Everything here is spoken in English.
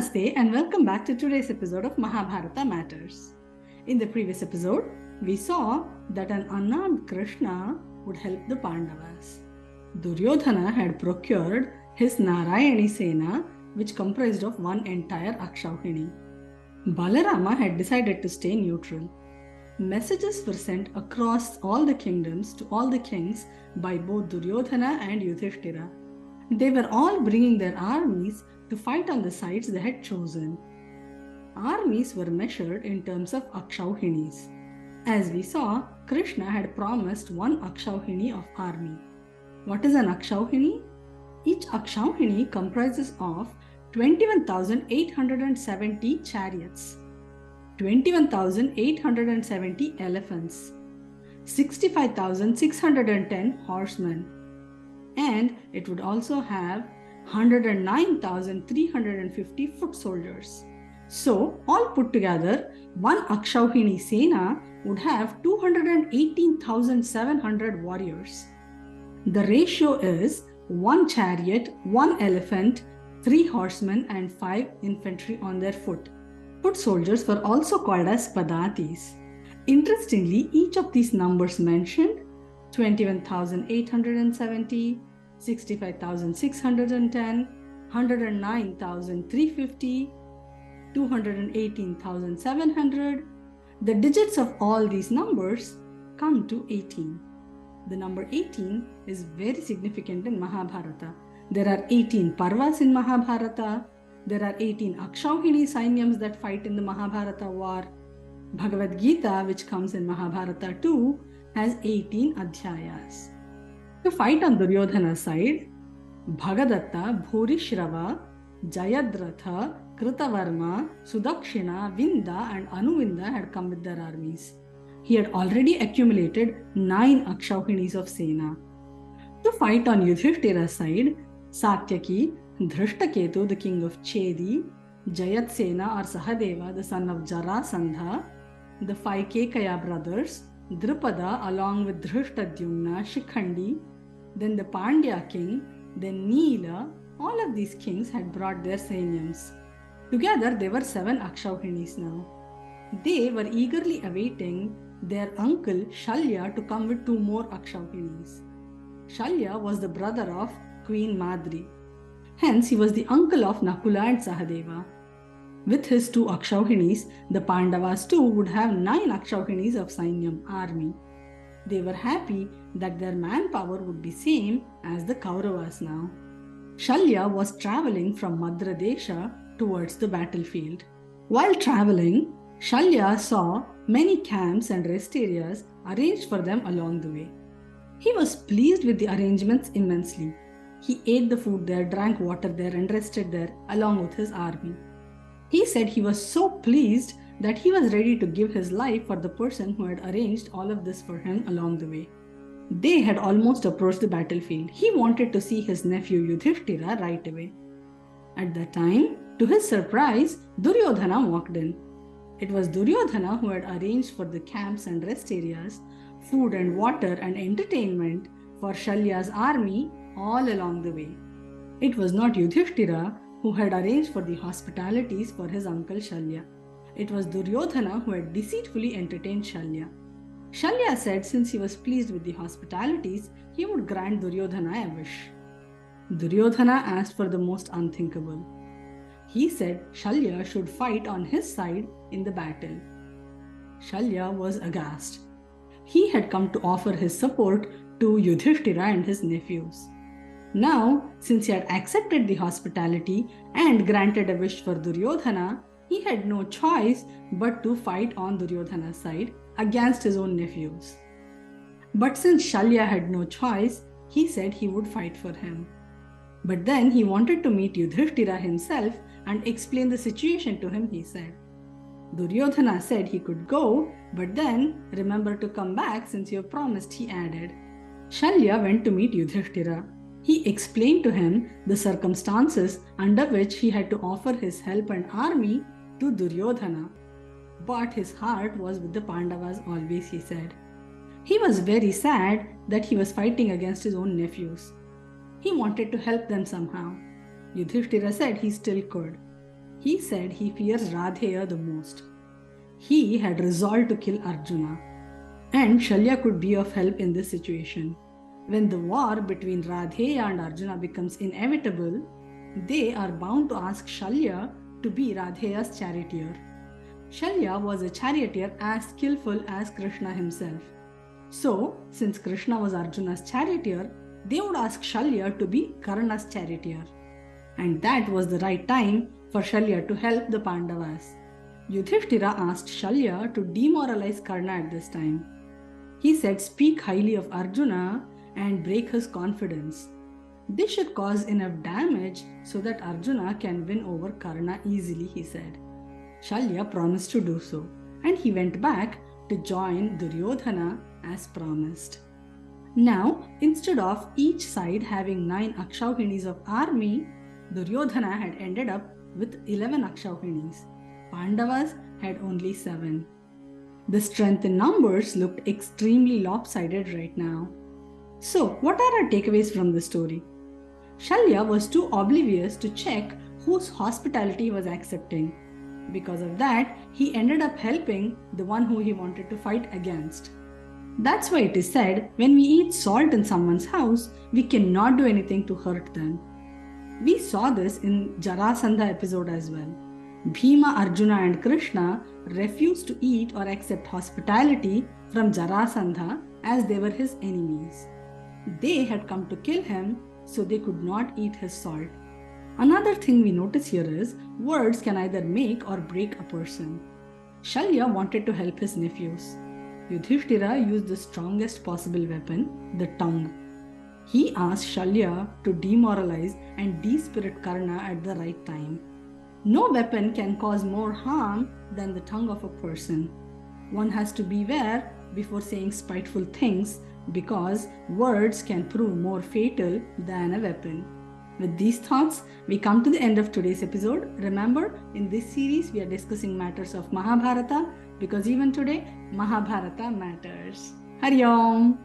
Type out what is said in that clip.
Namaste and welcome back to today's episode of Mahabharata Matters. In the previous episode, we saw that an unarmed Krishna would help the Pandavas. Duryōdhana had procured his Narayani Sena, which comprised of one entire Akshauhini. Balarama had decided to stay neutral. Messages were sent across all the kingdoms to all the kings by both Duryōdhana and Yudhishthira. They were all bringing their armies to fight on the sides they had chosen. Armies were measured in terms of Akshauhinis. As we saw, Krishna had promised one Akshauhini of army. What is an Akshauhini? Each Akshauhini comprises of 21,870 chariots, 21,870 elephants, 65,610 horsemen, and it would also have 109,350 foot soldiers. So, all put together, one Akshauhini Sena would have 218,700 warriors. The ratio is 1 chariot, 1 elephant, 3 horsemen and 5 infantry on their foot. Foot soldiers were also called as Padatis. Interestingly, each of these numbers mentioned, 21,870, 65,610, 109,350, 218,700. The digits of all these numbers come to 18. The number 18 is very significant in Mahabharata. There are 18 Parvas in Mahabharata. There are 18 Akshauhini Sainyams that fight in the Mahabharata war. Bhagavad Gita, which comes in Mahabharata too, has 18 Adhyayas. To fight on Duryodhana's side, Bhagadatta, Bhurishrava, Jayadratha, Kritavarma, Sudakshina, Vinda and Anuvinda had come with their armies. He had already accumulated 9 Akshauhinis of Sena. To fight on Yudhishthira's side, Satyaki, Dhrishtaketu, the king of Chedi, Jayatsena or Sahadeva, the son of Jarasandha, the 5 Kekaya brothers, Drupada along with Dhrishtadyumna, Shikhandi, then the Pandya king, then Neela, all of these kings had brought their sainyams. Together they were 7 Akshauhinis now. They were eagerly awaiting their uncle Shalya to come with 2 more Akshauhinis. Shalya was the brother of Queen Madri. Hence he was the uncle of Nakula and Sahadeva. With his 2 Akshauhinis, the Pandavas too would have 9 Akshauhinis of Sainyam army. They were happy that their manpower would be same as the Kauravas now. Shalya was traveling from Madradesha towards the battlefield. While traveling, Shalya saw many camps and rest areas arranged for them along the way. He was pleased with the arrangements immensely. He ate the food there, drank water there and rested there along with his army. He said he was so pleased that he was ready to give his life for the person who had arranged all of this for him along the way. They had almost approached the battlefield. He wanted to see his nephew Yudhishthira right away. At that time, to his surprise, Duryōdhana walked in. It was Duryōdhana who had arranged for the camps and rest areas, food and water and entertainment for Shalya's army all along the way. It was not Yudhishthira who had arranged for the hospitalities for his uncle Shalya. It was Duryōdhana who had deceitfully entertained Shalya. Shalya said since he was pleased with the hospitalities, he would grant Duryōdhana a wish. Duryōdhana asked for the most unthinkable. He said Shalya should fight on his side in the battle. Shalya was aghast. He had come to offer his support to Yudhishthira and his nephews. Now, since he had accepted the hospitality and granted a wish for Duryōdhana, he had no choice but to fight on Duryōdhana's side against his own nephews. But since Shalya had no choice, he said he would fight for him. But then he wanted to meet Yudhishthira himself and explain the situation to him, he said. Duryōdhana said he could go, but then remember to come back since you have promised, he added. Shalya went to meet Yudhishthira. He explained to him the circumstances under which he had to offer his help and army to Duryōdhana. But his heart was with the Pandavas always, he said. He was very sad that he was fighting against his own nephews. He wanted to help them somehow. Yudhishthira said he still could. He said he fears Radheya the most. He had resolved to kill Arjuna, and Shalya could be of help in this situation. When the war between Radheya and Arjuna becomes inevitable, they are bound to ask Shalya to be Radheya's charioteer. Shalya was a charioteer as skillful as Krishna himself. So, since Krishna was Arjuna's charioteer, they would ask Shalya to be Karna's charioteer. And that was the right time for Shalya to help the Pandavas. Yudhishthira asked Shalya to demoralize Karna at this time. He said, "Speak highly of Arjuna and break his confidence. This should cause enough damage so that Arjuna can win over Karna easily," he said. Shalya promised to do so, and he went back to join Duryōdhana as promised. Now, instead of each side having 9 Akshauhinis of army, Duryōdhana had ended up with 11 Akshauhinis. Pandavas had only 7. The strength in numbers looked extremely lopsided right now. So, what are our takeaways from the story? Shalya was too oblivious to check whose hospitality he was accepting. Because of that, he ended up helping the one who he wanted to fight against. That's why it is said, when we eat salt in someone's house, we cannot do anything to hurt them. We saw this in Jarasandha episode as well. Bhima, Arjuna and Krishna refused to eat or accept hospitality from Jarasandha as they were his enemies. They had come to kill him, so they could not eat his salt. Another thing we notice here is words can either make or break a person. Shalya wanted to help his nephews. Yudhishthira used the strongest possible weapon, the tongue. He asked Shalya to demoralize and despirit Karna at the right time. No weapon can cause more harm than the tongue of a person. One has to beware before saying spiteful things because words can prove more fatal than a weapon. With these thoughts, we come to the end of today's episode. Remember, in this series, we are discussing matters of Mahabharata because even today, Mahabharata matters. Hari Om!